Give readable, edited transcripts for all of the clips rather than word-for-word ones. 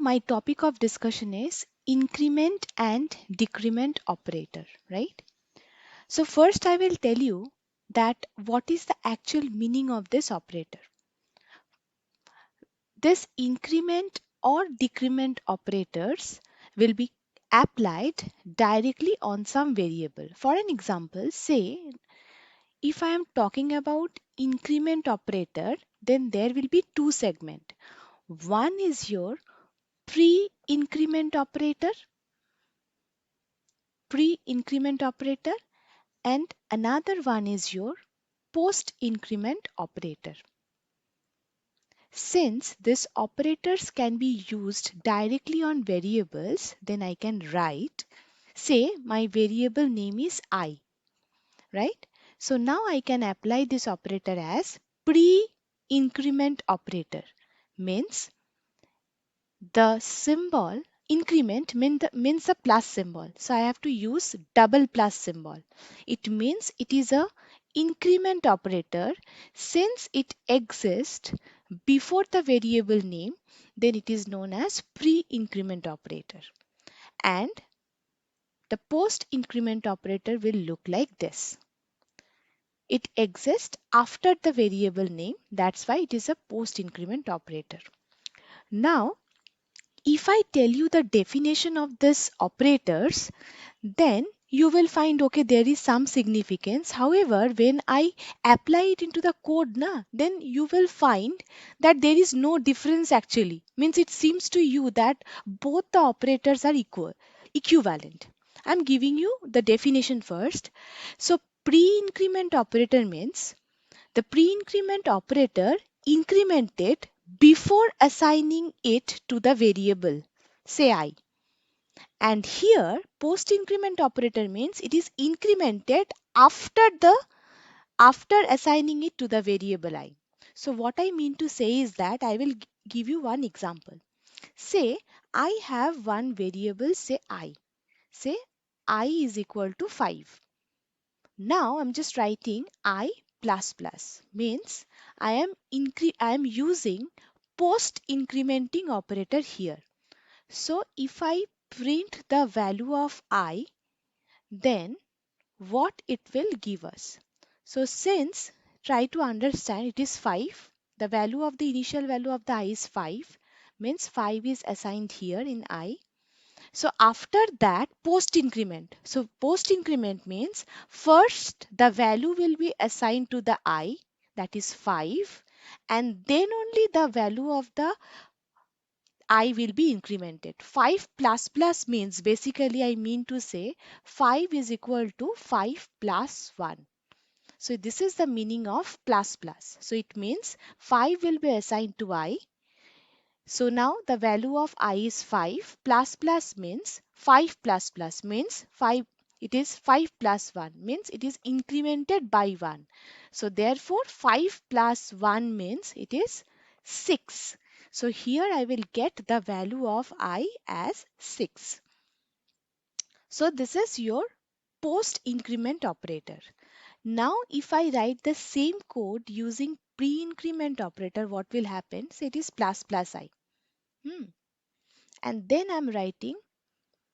my topic of discussion is increment and decrement operator, right? So first I will tell you that what is the actual meaning of this operator. This increment or decrement operators will be applied directly on some variable. For an example, say if I am talking about increment operator, then there will be two segments. One is your pre-increment operator, and another one is your post-increment operator. Since these operators can be used directly on variables, then I can write, say my variable name is I, right? So now I can apply this operator as pre-increment operator. Means the symbol increment means the plus symbol. So I have to use double plus symbol. It means it is a increment operator. Since it exists before the variable name, then it is known as pre-increment operator. And the post increment operator will look like this. It exists after the variable name. That's why it is a post increment operator. Now if I tell you the definition of this operators, then you will find okay there is some significance. However, when I apply it into the code then you will find that there is no difference actually. Means it seems to you that both the operators are equivalent. I'm giving you the definition first. So pre-increment operator means the pre-increment operator incremented before assigning it to the variable, say I. And here post-increment operator means it is incremented after assigning it to the variable I. So what I mean to say is that I will give you one example. Say I have one variable, say I. Say I is equal to 5. Now I'm just writing I plus plus means I am using post incrementing operator here. So if I print the value of I, then what it will give us. So since try to understand it is 5, the value of the initial value of the I is 5 means 5 is assigned here in I. So after that post increment. So post increment means first the value will be assigned to the I, that is 5, and then only the value of the I will be incremented. 5 plus plus means basically I mean to say 5 is equal to 5 plus 1. So this is the meaning of plus plus. So it means 5 will be assigned to I. So now the value of I is 5. Plus plus means 5 plus plus means 5. It is 5 plus 1 means it is incremented by 1. So therefore 5 plus 1 means it is 6. So here I will get the value of I as 6. So this is your post increment operator. Now if I write the same code using pre-increment operator, what will happen? So it is plus plus I. And then I'm writing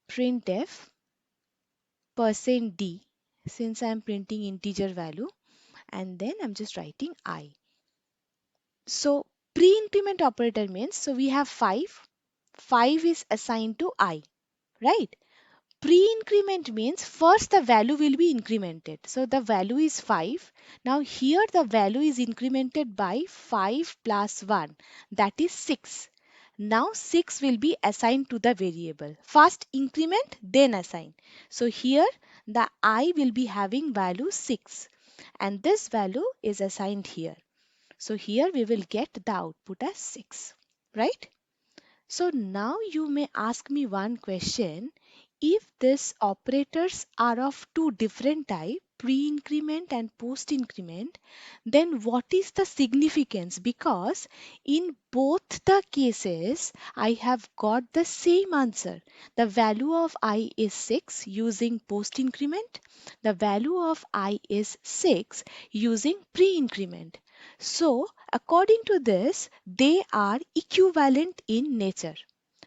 printf %d since I'm printing integer value, and then I'm just writing I. So pre-increment operator means so we have 5. 5 is assigned to I, right? Pre-increment means first the value will be incremented. So the value is 5. Now here the value is incremented by 5 plus 1, that is 6. Now 6 will be assigned to the variable. First increment then assign. So here the I will be having value 6 and this value is assigned here. So here we will get the output as 6, right? So now you may ask me one question. If these operators are of two different type, pre-increment and post-increment, then what is the significance? Because in both the cases, I have got the same answer. The value of I is 6 using post-increment. The value of I is 6 using pre-increment. So according to this, they are equivalent in nature.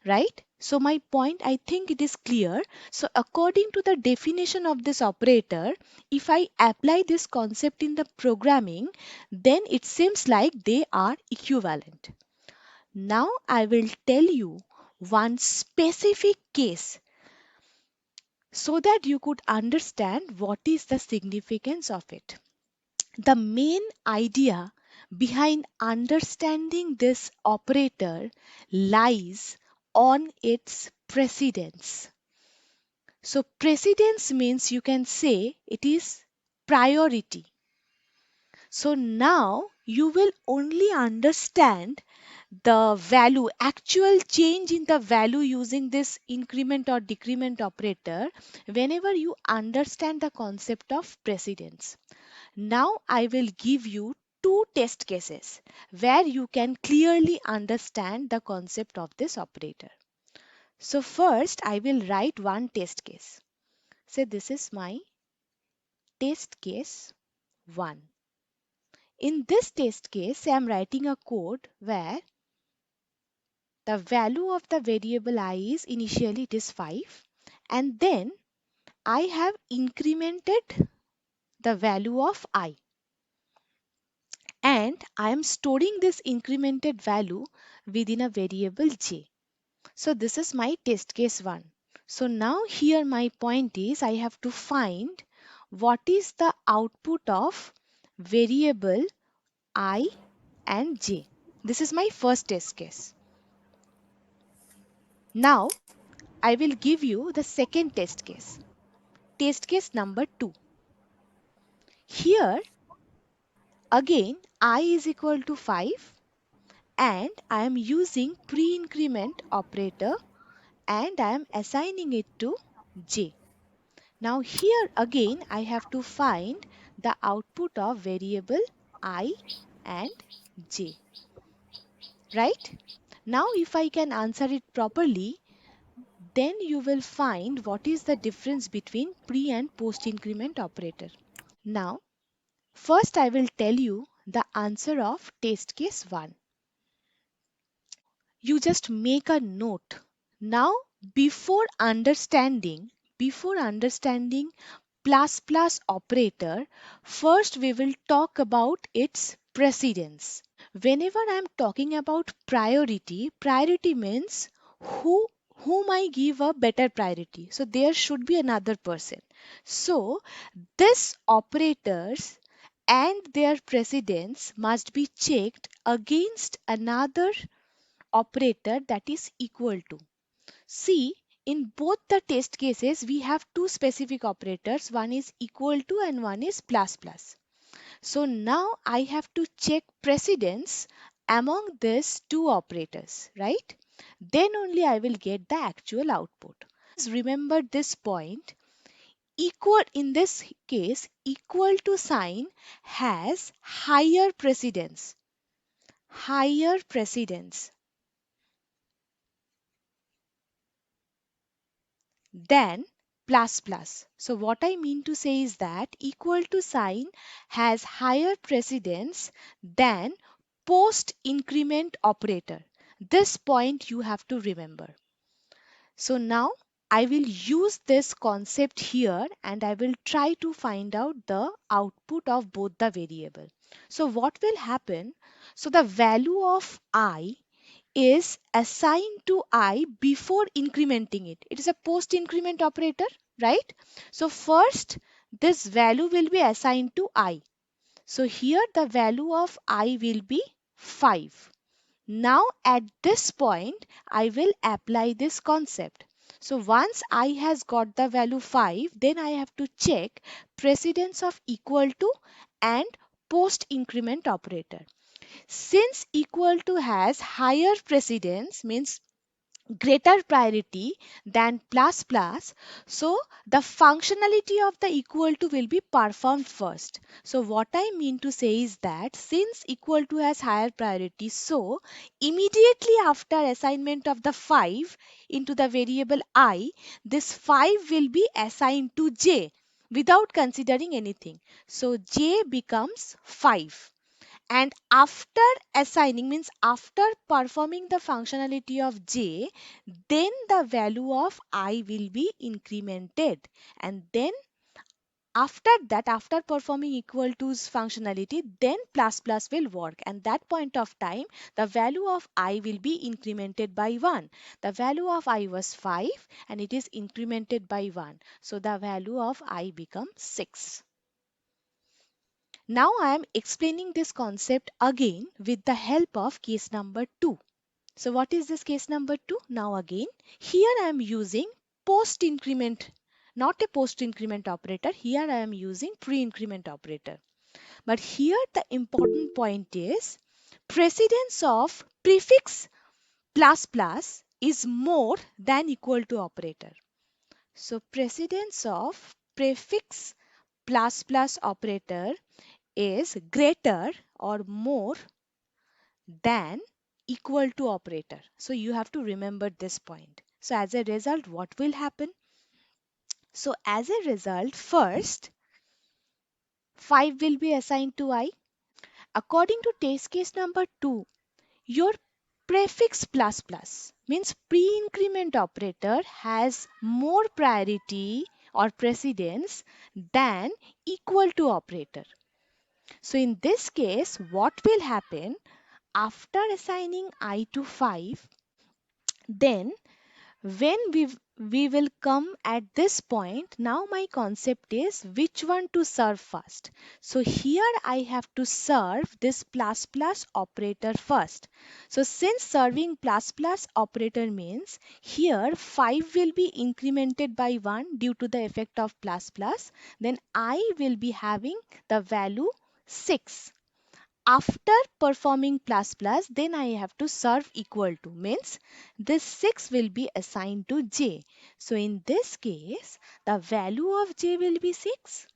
right? So my point, I think it is clear. So according to the definition of this operator, if I apply this concept in the programming, then it seems like they are equivalent. Now I will tell you one specific case so that you could understand what is the significance of it. The main idea behind understanding this operator lies on its precedence. So, precedence means you can say it is priority. So, now you will only understand the value, actual change in the value using this increment or decrement operator whenever you understand the concept of precedence. Now I will give you two test cases where you can clearly understand the concept of this operator. So first I will write one test case. Say this is my test case 1. In this test case, I am writing a code where the value of the variable I is initially it is 5, and then I have incremented the value of I, and I am storing this incremented value within a variable j. So this is my test case 1. So now here my point is I have to find what is the output of variable I and j. This is my first test case. Now I will give you the second test case number 2. Here again I is equal to 5 and I am using pre-increment operator and I am assigning it to j. Now here again I have to find the output of variable I and j, right? Now if I can answer it properly, then you will find what is the difference between pre and post increment operator. Now first I will tell you the answer of test case 1. You just make a note. Now before understanding plus plus operator, first we will talk about its precedence. Whenever I am talking about priority, priority means who whom I give a better priority. So there should be another person. So this operators and their precedence must be checked against another operator that is equal to. See, in both the test cases, we have two specific operators. One is equal to and one is plus plus. So now I have to check precedence among these two operators, right? Then only I will get the actual output. Remember this point. Equal in this case, equal to sign has higher precedence than plus plus. So what I mean to say is that equal to sign has higher precedence than post increment operator. This point you have to remember. So now I will use this concept here and I will try to find out the output of both the variable. So what will happen? So the value of I is assigned to I before incrementing it. It is a post increment operator, right? So first this value will be assigned to I. So here the value of I will be 5. Now at this point I will apply this concept. So once I has got the value 5, then I have to check precedence of equal to and post increment operator. Since equal to has higher precedence means greater priority than plus plus, so the functionality of the equal to will be performed first. So what I mean to say is that since equal to has higher priority, so immediately after assignment of the 5 into the variable I, this 5 will be assigned to j without considering anything. So j becomes 5. And after assigning means after performing the functionality of j, then the value of I will be incremented, and then after that, after performing equal to's functionality, then plus plus will work, and that point of time the value of I will be incremented by 1. The value of I was 5 and it is incremented by 1, so the value of I becomes 6. Now I am explaining this concept again with the help of case number 2. So what is this case number 2? Now again, here I am using post increment, not a post increment operator. Here I am using pre increment operator. But here the important point is precedence of prefix plus plus is more than equal to operator. So precedence of prefix plus plus operator is greater or more than equal to operator. So you have to remember this point. So as a result, what will happen? So as a result, first 5 will be assigned to I. According to test case number 2, your prefix plus plus means pre-increment operator has more priority or precedence than equal to operator. So in this case, what will happen after assigning I to 5? Then when we will come at this point, now my concept is which one to serve first. So here I have to serve this plus plus operator first. So since serving plus plus operator means here 5 will be incremented by 1 due to the effect of plus plus, then I will be having the value 6. After performing plus plus, then I have to serve equal to means this 6 will be assigned to j. So in this case, the value of j will be 6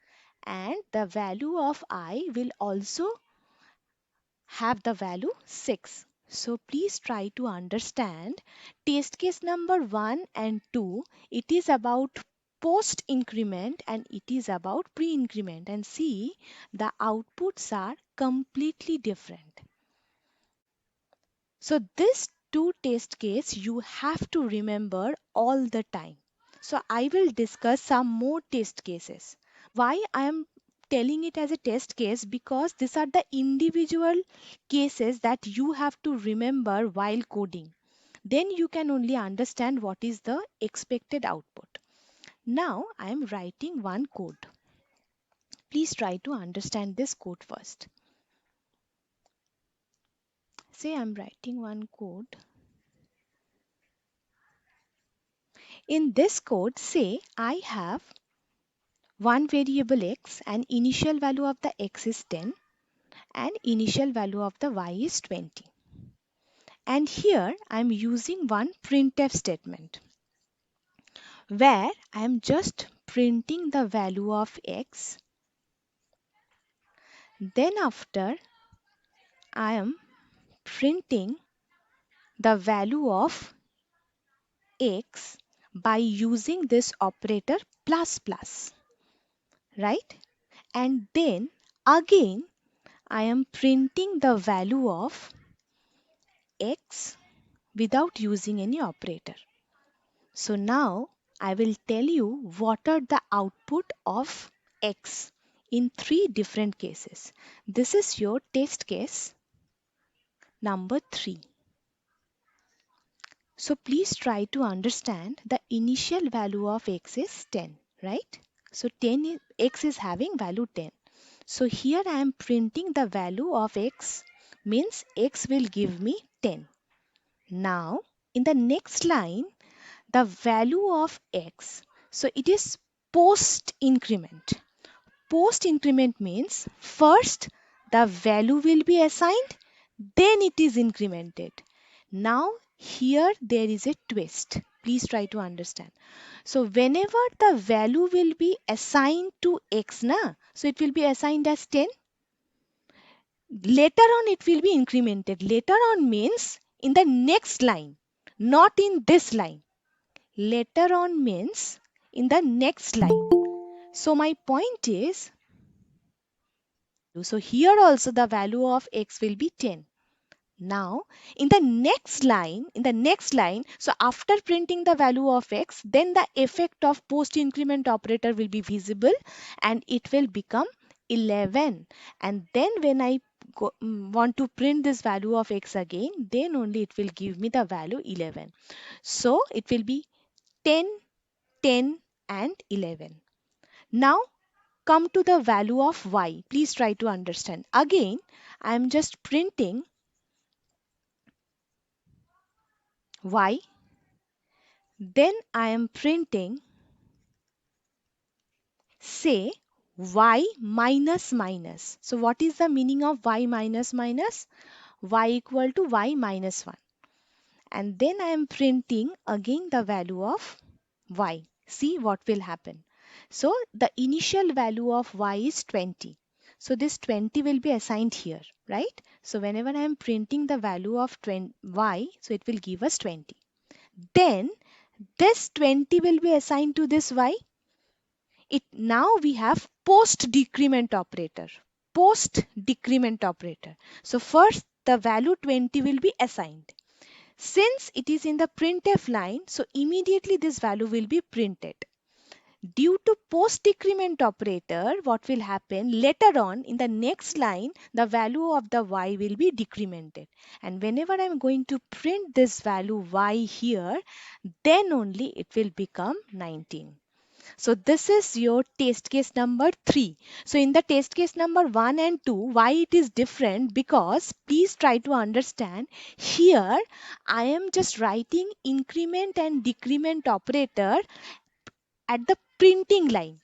and the value of I will also have the value 6. So please try to understand test case number 1 and 2. It is about post increment and it is about pre increment, and see the outputs are completely different. So this two test case you have to remember all the time. So I will discuss some more test cases. Why I am telling it as a test case? Because these are the individual cases that you have to remember while coding. Then you can only understand what is the expected output. Now I am writing one code. Please try to understand this code first. Say I'm writing one code. In this code, say I have one variable x and initial value of the x is 10 and initial value of the y is 20. And here I am using one printf statement where I am just printing the value of x. Then after I am printing the value of x by using this operator plus plus, right? And then again I am printing the value of x without using any operator. So now I will tell you what are the output of x in three different cases. This is your test case number 3. So please try to understand the initial value of x is 10, right? So x is having value 10. So here I am printing the value of x means x will give me 10. Now in the next line the value of x. So it is post increment. Post increment means first the value will be assigned, then it is incremented. Now here there is a twist. Please try to understand. So whenever the value will be assigned to x, so it will be assigned as 10. Later on it will be incremented. Later on means in the next line, not in this line. Later on means in the next line. So my point is So here also the value of x will be 10. Now, in the next line, so after printing the value of x, then the effect of post increment operator will be visible and it will become 11. And then when I want to print this value of x again, then only it will give me the value 11. So it will be 10, 10 and 11. Now come to the value of y. Please try to understand. Again, I am just printing y. Then I am printing, say, y minus minus. So what is the meaning of y minus minus? Y equal to y minus 1. And then I am printing again the value of y. See what will happen. So the initial value of y is 20. So this 20 will be assigned here, right? So whenever I am printing the value of y, so it will give us 20. Then this 20 will be assigned to this y. It now we have post decrement operator. Post decrement operator. So first the value 20 will be assigned. Since it is in the printf line, so immediately this value will be printed. Due to post decrement operator, what will happen later on in the next line, the value of the y will be decremented. And whenever I am going to print this value y here, then only it will become 19. So this is your test case number 3. So in the test case number 1 and 2, why it is different? Because please try to understand here I am just writing increment and decrement operator at the printing line.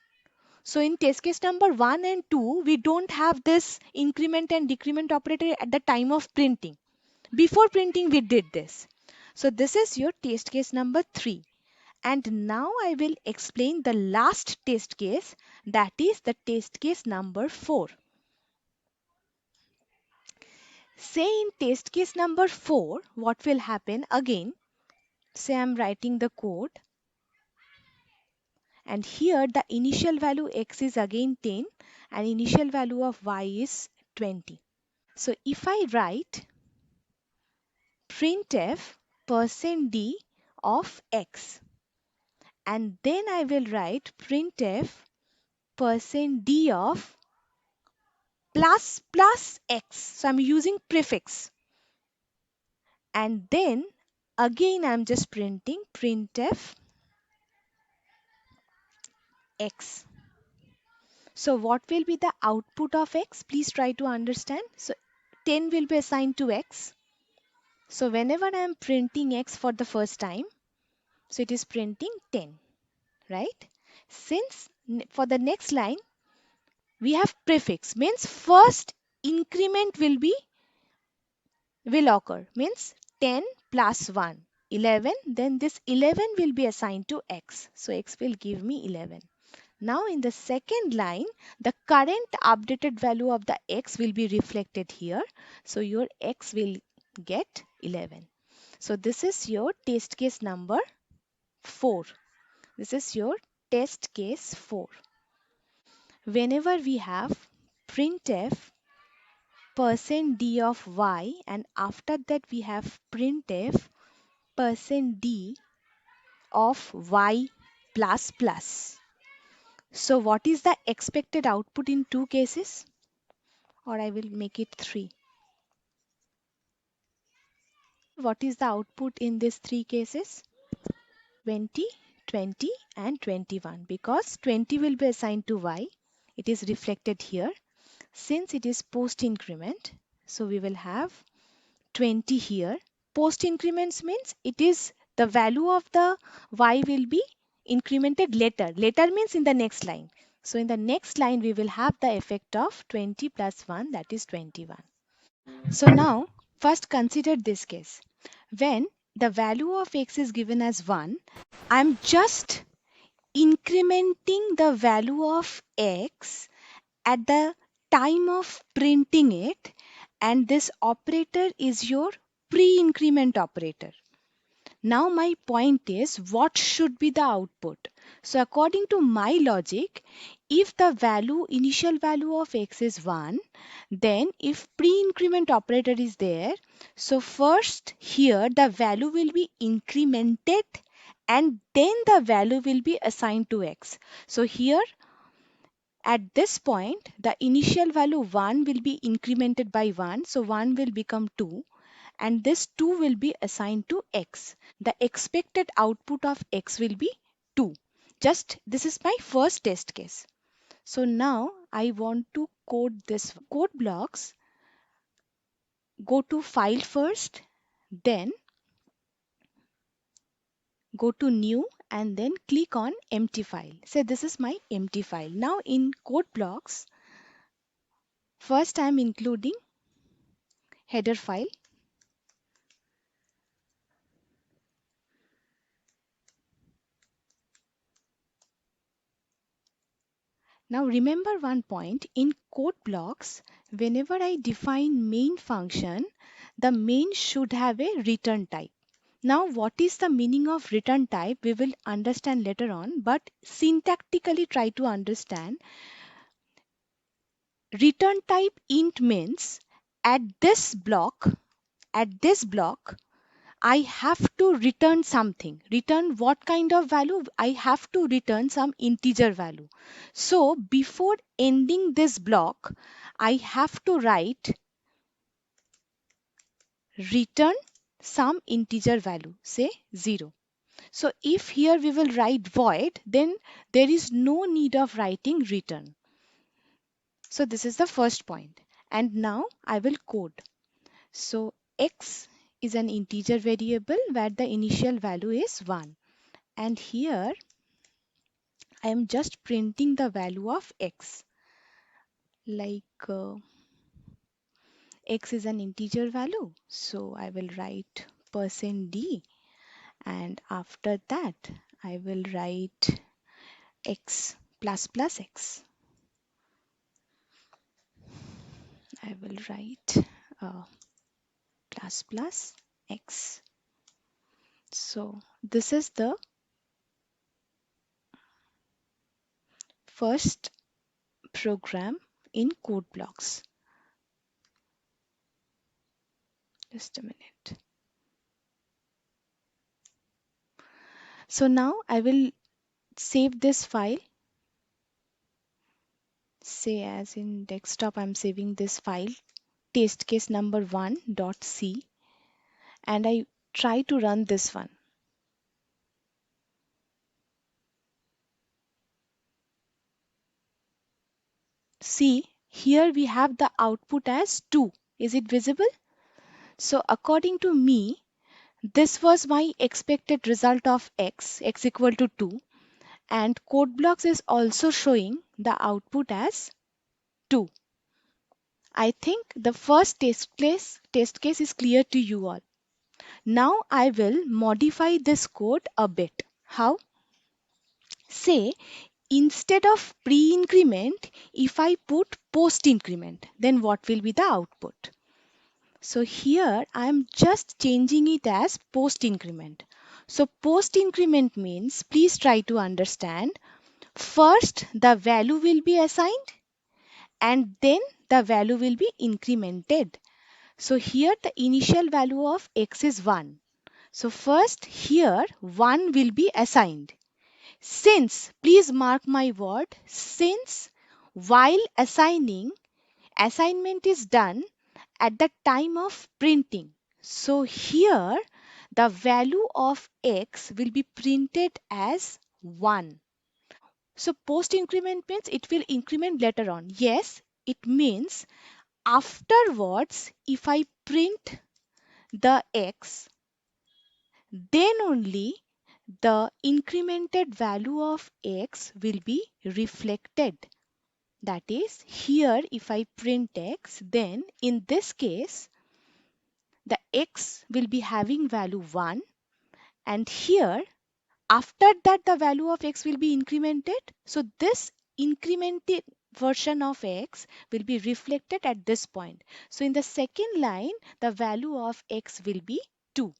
So in test case number 1 and 2, we don't have this increment and decrement operator at the time of printing. Before printing we did this. So this is your test case number 3. And now I will explain the last test case, that is the test case number 4. Say in test case number 4, what will happen again? Say I'm writing the code and here the initial value x is again 10 and initial value of y is 20. So if I write printf %d of x and then I will write printf %d of plus x. So I'm using prefix. And then again I'm just printing printf x. So what will be the output of x? Please try to understand. So 10 will be assigned to x. So whenever I am printing x for the first time, so it is printing 10, right? Since for the next line, we have prefix, means first increment will occur, means 10 plus 1, 11, then this 11 will be assigned to x. So x will give me 11. Now in the second line, the current updated value of the x will be reflected here. So your x will get 11. So this is your test case number 4. This is your test case 4. Whenever we have printf %d of y and after that we have printf %d of y plus plus. So what is the expected output in 2 cases? Or I will make it 3. What is the output in these 3 cases? 20, 20 and 21 because 20 will be assigned to y. It is reflected here. Since it is post increment, so we will have 20 here. Post increments means it is the value of the y will be incremented later. Later means in the next line. So in the next line we will have the effect of 20 plus 1, that is 21. So now first consider this case. When the value of x is given as 1, I am just incrementing the value of x at the time of printing it, and this operator is your pre-increment operator. Now my point is what should be the output? So according to my logic, if the initial value of x is 1, then if pre-increment operator is there, so first here the value will be incremented and then the value will be assigned to x. So here at this point, the initial value 1 will be incremented by 1. So 1 will become 2 and this 2 will be assigned to x. The expected output of x will be 2. Just this is my first test case. So now I want to code this code blocks. Go to file first, then go to new and then click on empty file. Say this is my empty file. Now in code blocks, first I am including header file. Now remember one point in code blocks, whenever I define main function, the main should have a return type. Now what is the meaning of return type we will understand later on, but syntactically try to understand. Return type int means at this block, at this block I have to return something. Return what kind of value? I have to return some integer value. So before ending this block, I have to write return some integer value, say 0. So if here we will write void, then there is no need of writing return. So this is the first point. And now I will code. So x is an integer variable where the initial value is 1. And here I am just printing the value of x. Like x is an integer value. So I will write %d and after that I will write x plus plus x. I will write uh, plus plus x. So this is the first program in code blocks. Just a minute. So now I will save this file. Say as in desktop, I'm saving this file test case number 1.c and I try to run this one. See, here we have the output as 2. Is it visible? So according to me, this was my expected result of x equal to 2 and code blocks is also showing the output as 2. I think the first test case is clear to you all. Now I will modify this code a bit. How? Say instead of pre-increment, if I put post-increment, then what will be the output? So here I am just changing it as post-increment. So post-increment means, please try to understand, first the value will be assigned and then the value will be incremented. So here the initial value of x is 1. So first here 1 will be assigned. Since, please mark my word, since while assigning, assignment is done at the time of printing. So here the value of x will be printed as 1. So post increment means it will increment later on. Yes, it means afterwards if I print the x, then only the incremented value of x will be reflected. That is, here if I print x, then in this case, the x will be having value 1 and here after that the value of x will be incremented. So this incremented version of x will be reflected at this point. So in the second line, the value of x will be 2.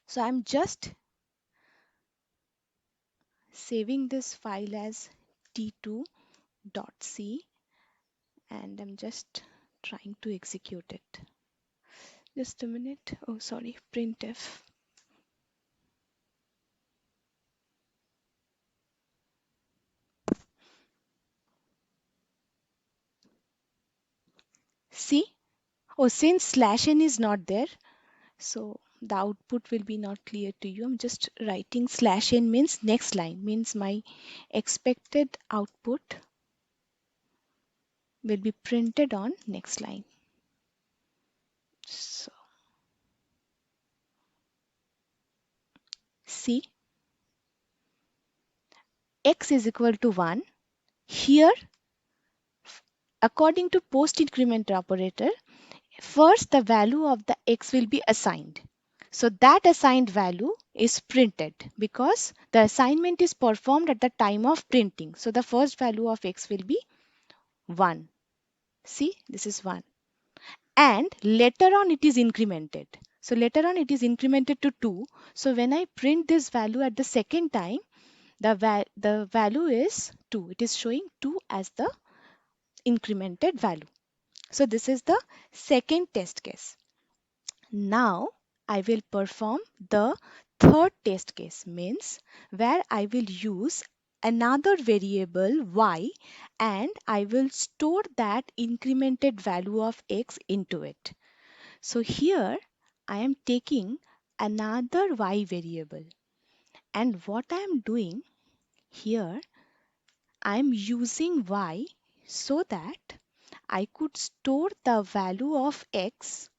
So I'm just saving this file as t2.c and I'm just trying to execute it. Just a minute. Oh, sorry, printf. See? Oh, since slash n is not there, so the output will be not clear to you. I'm just writing slash n means next line, means my expected output will be printed on next line. So see, x is equal to 1. Here, according to post increment operator, first the value of the x will be assigned. So that assigned value is printed because the assignment is performed at the time of printing. So the first value of x will be 1. See, this is 1. And later on it is incremented. So later on it is incremented to 2. So when I print this value at the second time, the value is 2. It is showing 2 as the incremented value. So this is the second test case. Now I will perform the third test case, means where I will use another variable y and I will store that incremented value of x into it. So here I am taking another y variable, and what I am doing here, I am using y so that I could store the value of x,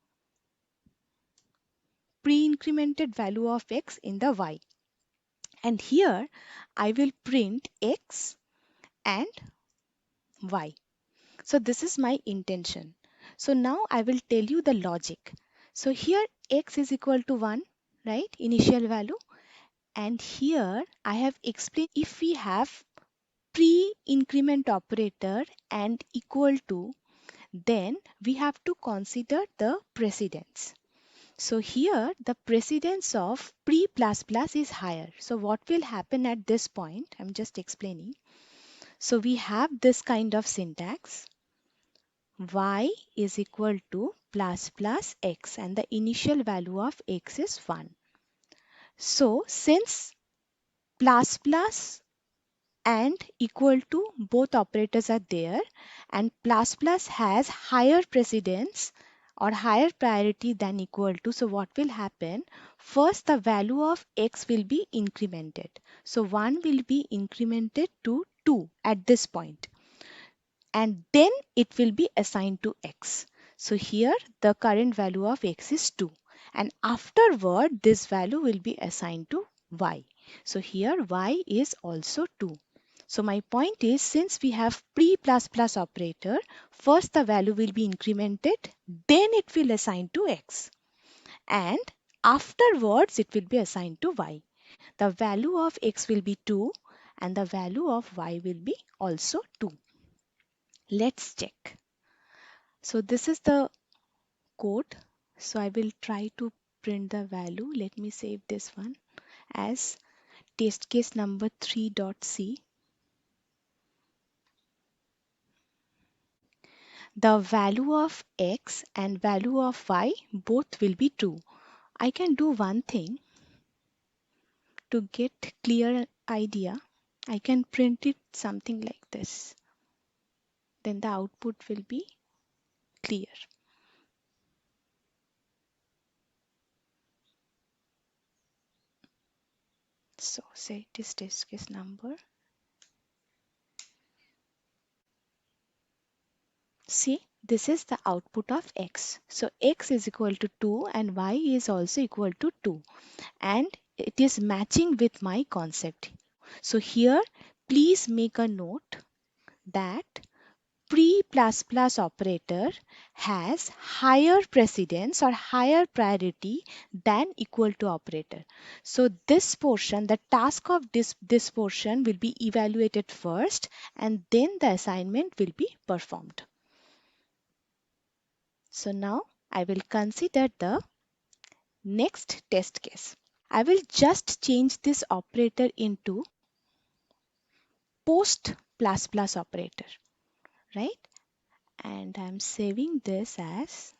pre-incremented value of x in the y. And here I will print x and y. So this is my intention. So now I will tell you the logic. So here x is equal to 1, right? Initial value. And here I have explained if we have pre-increment operator and equal to, then we have to consider the precedence. So here the precedence of pre plus plus is higher. So what will happen at this point? I'm just explaining. So we have this kind of syntax. Y is equal to plus plus x and the initial value of x is 1. So since plus plus and equal to both operators are there and plus plus has higher precedence or higher priority than equal to, so what will happen, first the value of x will be incremented, so 1 will be incremented to 2 at this point and then it will be assigned to x. So here the current value of x is 2 and afterward this value will be assigned to y. So here y is also 2. So my point is, since we have pre plus plus operator, first the value will be incremented, then it will assign to x and afterwards it will be assigned to y. The value of x will be 2 and the value of y will be also 2. Let's check. So this is the code. So I will try to print the value. Let me save this one as test case number 3.c. The value of x and value of y both will be true. I can do one thing to get clear idea. I can print it something like this. Then the output will be clear. So say it is test case number. See, this is the output of x. So x is equal to 2 and y is also equal to 2. And it is matching with my concept. So here, please make a note that pre plus plus operator has higher precedence or higher priority than equal to operator. So this portion, the task of this portion will be evaluated first and then the assignment will be performed. So now I will consider the next test case. I will just change this operator into post plus plus operator, right? And I'm saving this as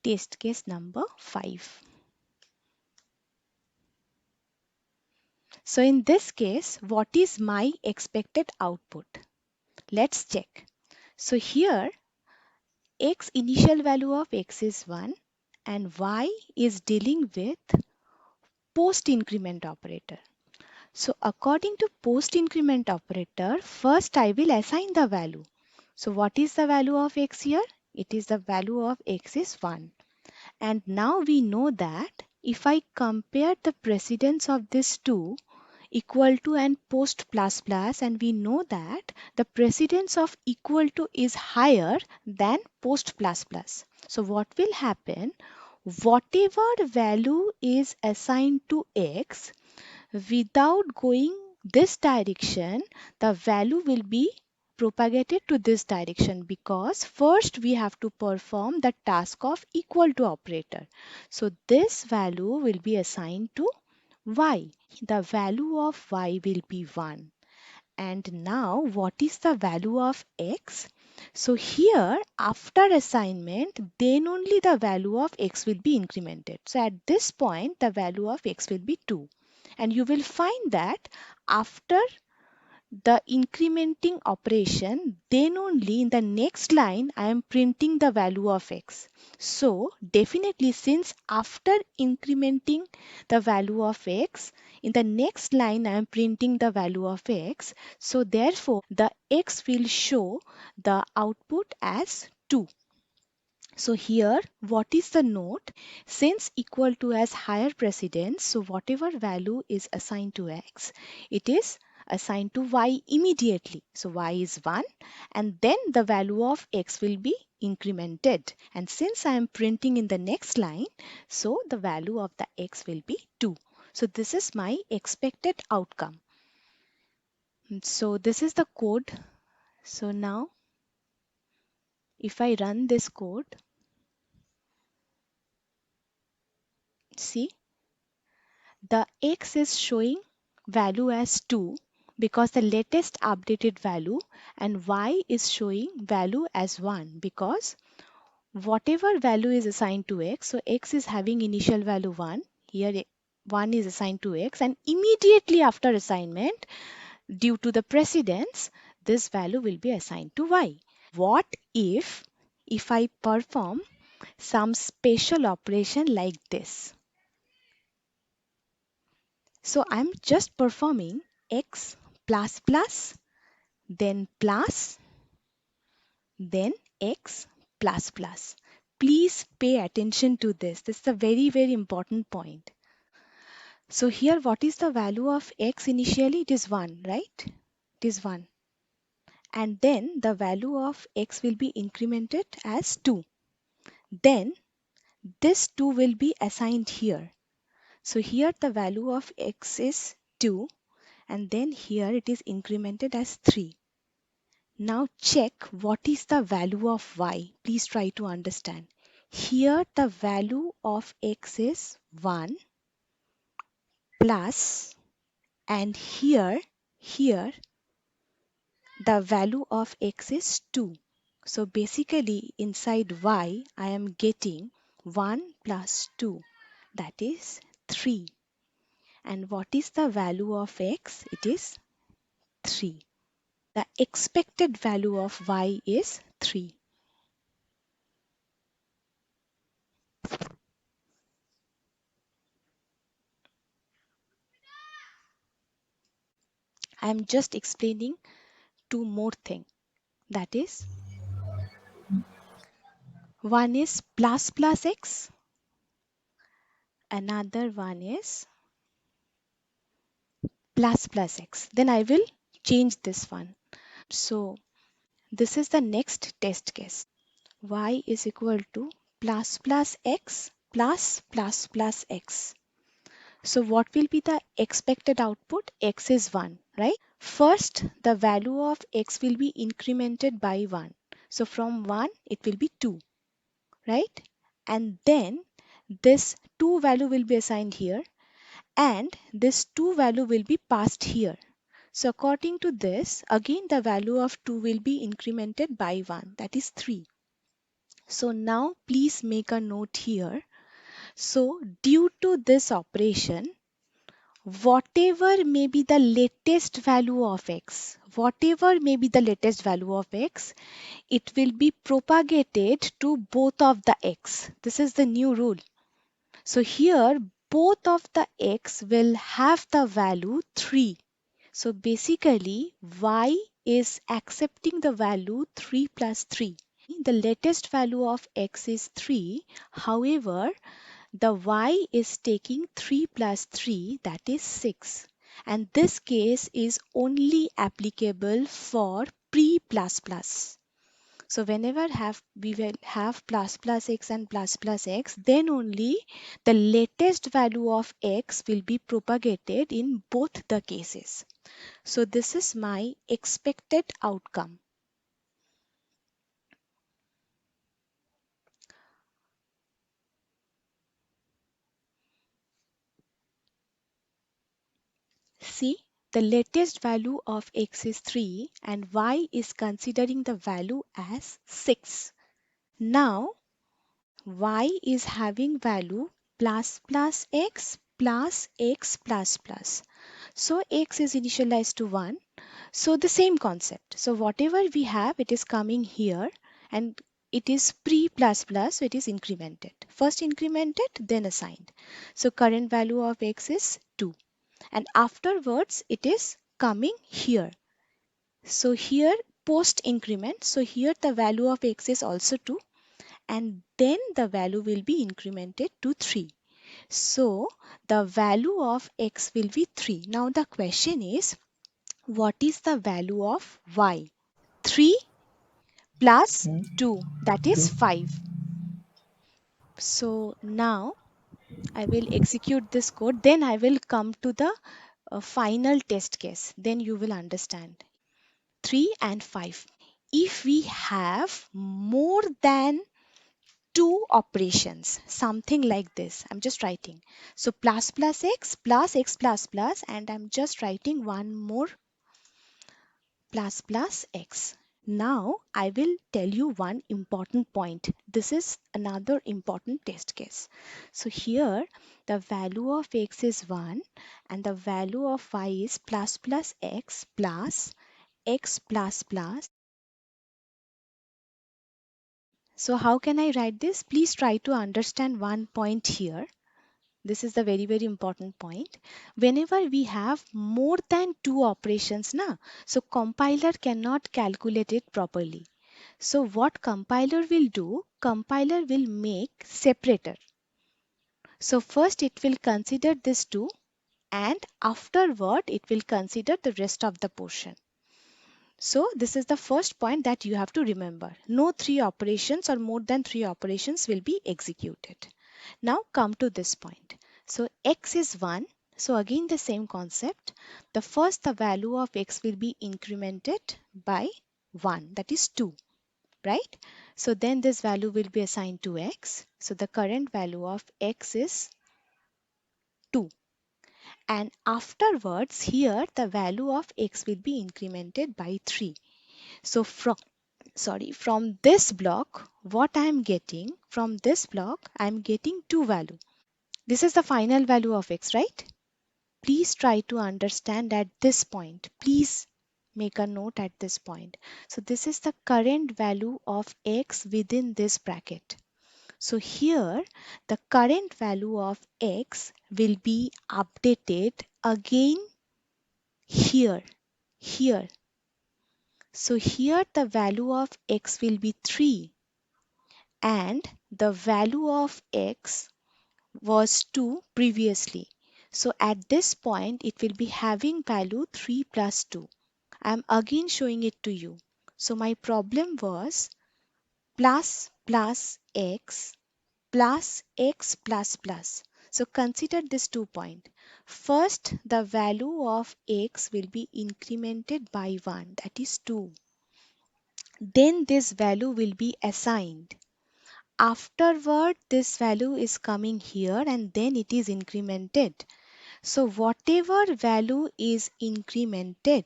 test case number 5. So in this case, what is my expected output? Let's check. So here x initial value of x is 1 and y is dealing with post increment operator. So according to post increment operator, first I will assign the value. So what is the value of x here? It is the value of x is 1. And now we know that if I compare the precedence of these two, equal to and post plus plus, and we know that the precedence of equal to is higher than post plus plus. So what will happen? Whatever value is assigned to x, without going this direction, the value will be propagated to this direction, because first we have to perform the task of equal to operator. So this value will be assigned to y. The value of y will be 1. And now what is the value of x? So here after assignment, then only the value of x will be incremented. So at this point the value of x will be 2. And you will find that after the incrementing operation, then only in the next line I am printing the value of x. So definitely, since after incrementing the value of x, in the next line I am printing the value of x, so therefore the x will show the output as 2. So here, what is the note? Since equal to has higher precedence, so whatever value is assigned to x, it is assigned to y immediately. So y is 1, and then the value of x will be incremented. And since I am printing in the next line, so the value of the x will be 2. So this is my expected outcome. So this is the code. So now if I run this code, see, the x is showing value as 2 because the latest updated value, and y is showing value as 1 because whatever value is assigned to x, so x is having initial value 1, here 1 is assigned to x, and immediately after assignment, due to the precedence, this value will be assigned to y. What if I perform some special operation like this? So I'm just performing x plus plus, then plus, then x plus plus. Please pay attention to this. This is a very, very important point. So here, what is the value of x initially? It is 1, right? It is 1. And then the value of x will be incremented as 2. Then this 2 will be assigned here. So here the value of x is 2, and then here it is incremented as 3. Now check what is the value of y. Please try to understand. Here the value of x is 1 plus, and here the value of x is 2. So basically inside y I am getting 1 plus 2, that is 3. And what is the value of x? It is 3. The expected value of y is 3. I am just explaining two more things. That is, one is plus plus x, another one is plus plus x. Then I will change this one. So this is the next test case. Y is equal to plus plus x plus plus plus x. So what will be the expected output? X is 1, right? First, the value of x will be incremented by 1. So from 1, it will be 2, right? And then this 2 value will be assigned here. and this 2 value will be passed here. So according to this, again the value of 2 will be incremented by 1, that is 3. So now please make a note here. So due to this operation, whatever may be the latest value of x, whatever may be the latest value of x, it will be propagated to both of the x. This is the new rule. So here both of the x will have the value 3. So basically y is accepting the value 3 plus 3. The latest value of x is 3. However, the y is taking 3 plus 3, that is 6. And this case is only applicable for pre-plus plus. So whenever we will have plus plus x and plus plus x, then only the latest value of x will be propagated in both the cases. So this is my expected outcome. See, the latest value of x is 3 and y is considering the value as 6. Now y is having value plus plus x plus x plus plus. So x is initialized to 1. So the same concept. So whatever we have, it is coming here and it is pre plus plus, so it is incremented. First incremented, then assigned. So current value of x is 2. And afterwards, it is coming here. So here post increment, so here the value of x is also 2 and then the value will be incremented to 3. So the value of x will be 3. Now the question is, what is the value of y? 3 plus 2, that is 5. So now I will execute this code, then I will come to the final test case, then you will understand. 3 and 5. If we have more than two operations, something like this, I'm just writing. So plus plus x plus plus, and I'm just writing one more plus plus x. Now I will tell you one important point. This is another important test case. So here the value of x is 1 and the value of y is plus plus x plus plus. So how can I write this? Please try to understand one point here. This is the very important point. Whenever we have more than two operations, so compiler cannot calculate it properly. So what compiler will do? Compiler will make separator. So first it will consider this two and afterward it will consider the rest of the portion. So this is the first point that you have to remember. No three operations or more than three operations will be executed. Now come to this point. So x is 1. So again the same concept. The value of x will be incremented by 1, that is 2, right? So then this value will be assigned to x. So the current value of x is 2. And afterwards here the value of x will be incremented by 3. So from this block, what I am getting, from this block, I am getting two value. This is the final value of x, right? Please try to understand at this point. Please make a note at this point. So this is the current value of x within this bracket. So here the current value of x will be updated again here. So here the value of x will be 3 and the value of x was 2 previously. So at this point it will be having value 3 plus 2. I am again showing it to you. So my problem was plus plus x plus x plus plus. So consider this 2 point. First the value of x will be incremented by 1, that is 2. Then this value will be assigned. Afterward, this value is coming here and then it is incremented. So whatever value is incremented,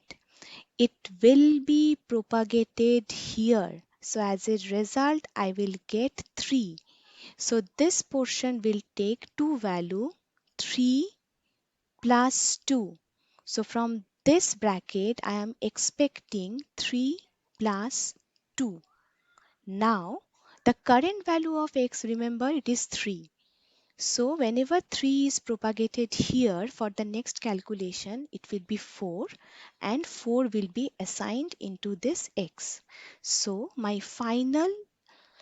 it will be propagated here. So as a result, I will get 3. So this portion will take two value 3 plus 2. So from this bracket, I am expecting 3 plus 2. Now, the current value of x, remember, it is 3. So whenever 3 is propagated here for the next calculation, it will be 4 and 4 will be assigned into this x. So my final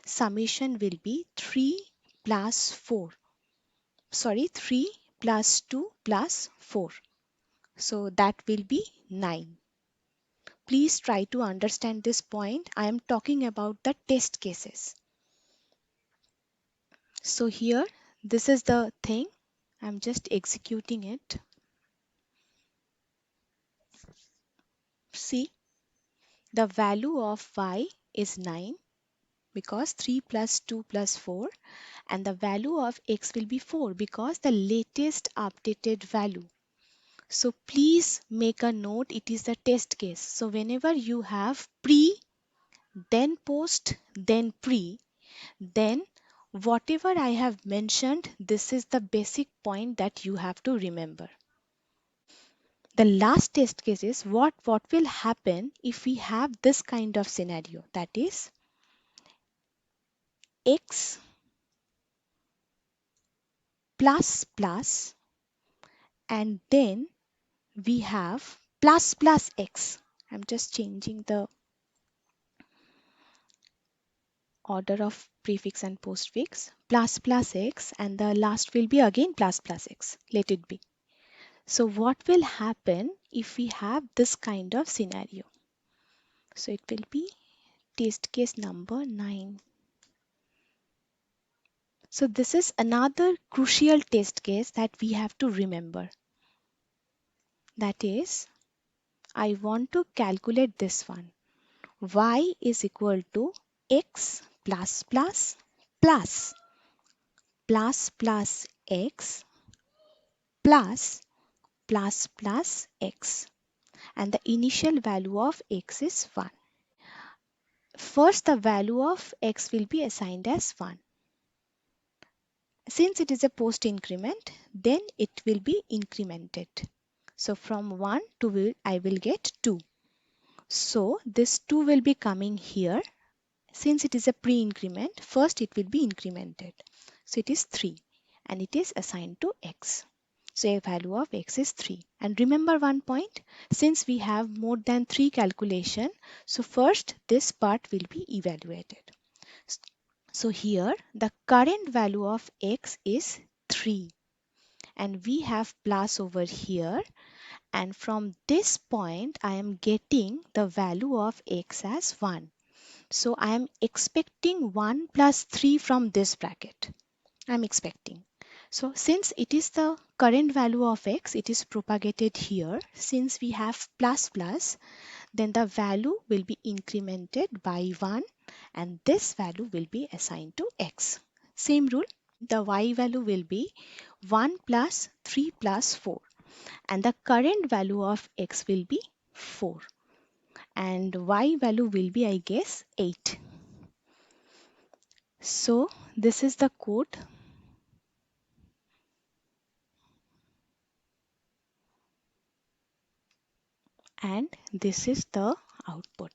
summation will be 3 plus 4. Sorry, 3 plus 2 plus 4. So that will be 9. Please try to understand this point. I am talking about the test cases. So here, this is the thing. I'm just executing it. See, the value of y is 9 because 3 plus 2 plus 4, and the value of x will be 4 because the latest updated value. So please make a note, it is the test case. So whenever you have pre, then post, then pre, then whatever I have mentioned, this is the basic point that you have to remember. The last test case is what will happen if we have this kind of scenario, that is x plus plus, and then we have plus plus x. I'm just changing the order of prefix and postfix. Plus plus x, and the last will be again plus plus x. Let it be. So what will happen if we have this kind of scenario? So it will be test case number 9. So this is another crucial test case that we have to remember. That is, I want to calculate this one. Y is equal to x plus plus plus plus plus x plus plus plus x, and the initial value of x is 1. First, the value of x will be assigned as 1. Since it is a post increment, then it will be incremented. So from 1 to I will get 2. So this 2 will be coming here. Since it is a pre-increment, first it will be incremented. So it is 3 and it is assigned to x. So a value of x is 3. And remember one point, since we have more than 3 calculation, so first this part will be evaluated. So here the current value of x is 3 and we have plus over here, and from this point I am getting the value of x as 1. So I am expecting 1 plus 3 from this bracket. I am expecting. So since it is the current value of x, it is propagated here. Since we have plus plus, then the value will be incremented by 1 and this value will be assigned to x. Same rule, the y value will be 1 plus 3 plus 4 and the current value of x will be 4 and y value will be, I guess, 8. So this is the code. And this is the output.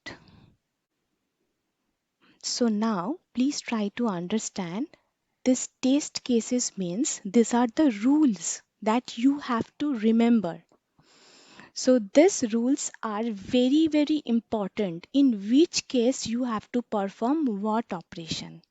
So now please try to understand this test cases means these are the rules that you have to remember. So these rules are very important in which case you have to perform what operation.